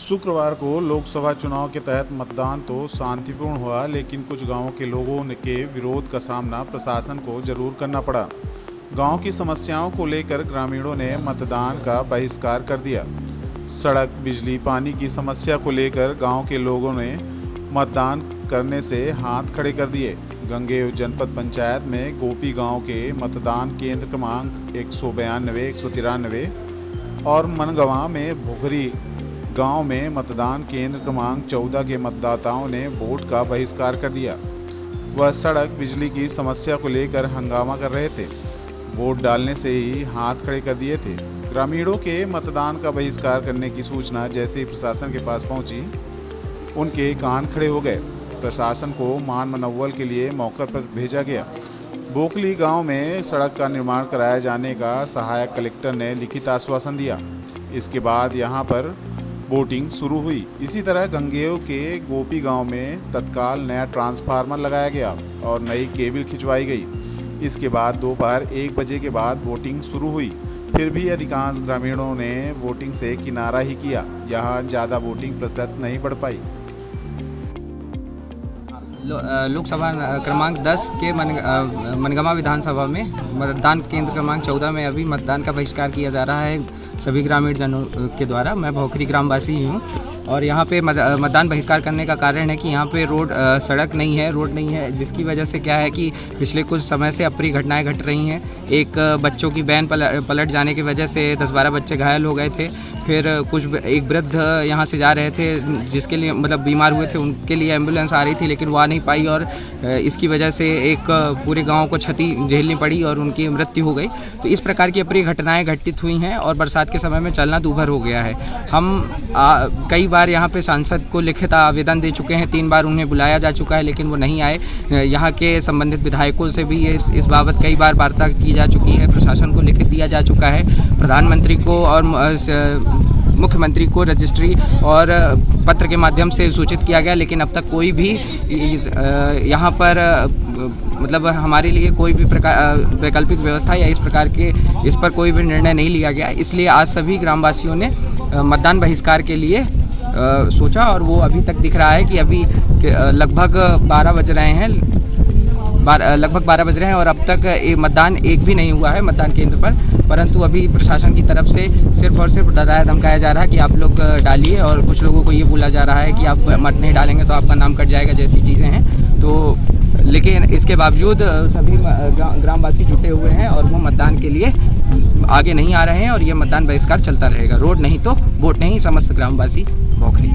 शुक्रवार को लोकसभा चुनाव के तहत मतदान तो शांतिपूर्ण हुआ, लेकिन कुछ गांवों के लोगों के विरोध का सामना प्रशासन को जरूर करना पड़ा। गांव की समस्याओं को लेकर ग्रामीणों ने मतदान का बहिष्कार कर दिया। सड़क, बिजली, पानी की समस्या को लेकर गांव के लोगों ने मतदान करने से हाथ खड़े कर दिए। गंगेय जनपद पंचायत में गोपी गांव के मतदान केंद्र क्रमांक 192, 193 और मनगवा में भुखरी गांव में मतदान केंद्र क्रमांक 14 के मतदाताओं ने वोट का बहिष्कार कर दिया। वह सड़क, बिजली की समस्या को लेकर हंगामा कर रहे थे। वोट डालने से ही हाथ खड़े कर दिए थे। ग्रामीणों के मतदान का बहिष्कार करने की सूचना जैसे ही प्रशासन के पास पहुंची, उनके कान खड़े हो गए। प्रशासन को मान मनौवल के लिए मौके पर भेजा गया। बोकली गांव में सड़क का निर्माण कराए जाने का सहायक कलेक्टर ने लिखित आश्वासन दिया। इसके बाद यहां पर वोटिंग शुरू हुई। इसी तरह गंगेय के गोपी गांव में तत्काल नया ट्रांसफार्मर लगाया गया और नई केबल खिंचवाई गई। इसके बाद दोपहर 1 बजे के बाद वोटिंग शुरू हुई। फिर भी अधिकांश ग्रामीणों ने वोटिंग से किनारा ही किया। यहाँ ज़्यादा वोटिंग प्रतिशत नहीं बढ़ पाई। लोकसभा क्रमांक 10 के मनगवा विधानसभा में मतदान केंद्र क्रमांक 14 में अभी मतदान का बहिष्कार किया जा रहा है सभी ग्रामीण जनों के द्वारा। मैं भोखरी ग्रामवासी ही हूँ और यहाँ पे मतदान बहिष्कार करने का कारण है कि यहाँ पे सड़क नहीं है, रोड नहीं है, जिसकी वजह से क्या है कि पिछले कुछ समय से अप्रिय घटनाएं घट रही हैं। एक बच्चों की वैन पलट जाने की वजह से 10-12 बच्चे घायल हो गए थे। फिर एक वृद्ध यहाँ से जा रहे थे, जिसके लिए मतलब बीमार हुए थे, उनके लिए एम्बुलेंस आ रही थी लेकिन वो आ नहीं पाई और इसकी वजह से एक पूरे गाँव को क्षति झेलनी पड़ी और उनकी मृत्यु हो गई। तो इस प्रकार की अप्रिय घटनाएँ घटित हुई हैं और बरसात के समय में चलना दूभर हो गया है। हम कई बार यहाँ पे सांसद को लिखित आवेदन दे चुके हैं, 3 बार उन्हें बुलाया जा चुका है लेकिन वो नहीं आए। यहाँ के संबंधित विधायकों से भी इस बाबत कई बार वार्ता की जा चुकी है। प्रशासन को लिखित दिया जा चुका है। प्रधानमंत्री को और मुख्यमंत्री को रजिस्ट्री और पत्र के माध्यम से सूचित किया गया, लेकिन अब तक कोई भी यहाँ पर मतलब हमारे लिए कोई भी प्रकार वैकल्पिक व्यवस्था या इस पर कोई भी निर्णय नहीं लिया गया। इसलिए आज सभी ग्रामवासियों ने मतदान बहिष्कार के लिए सोचा और वो अभी तक दिख रहा है कि अभी लगभग 12 बज रहे हैं और अब तक मतदान एक भी नहीं हुआ है मतदान केंद्र पर। परंतु अभी प्रशासन की तरफ से सिर्फ और सिर्फ डराया धमकाया जा रहा है कि आप लोग डालिए और कुछ लोगों को ये बोला जा रहा है कि आप मत नहीं डालेंगे तो आपका नाम कट जाएगा, जैसी चीज़ें हैं। तो लेकिन इसके बावजूद सभी ग्रामवासी जुटे हुए हैं और वो मतदान के लिए आगे नहीं आ रहे हैं और ये मतदान बहिष्कार चलता रहेगा। रोड नहीं तो वोट नहीं, समस्त ग्रामवासी भोखरी।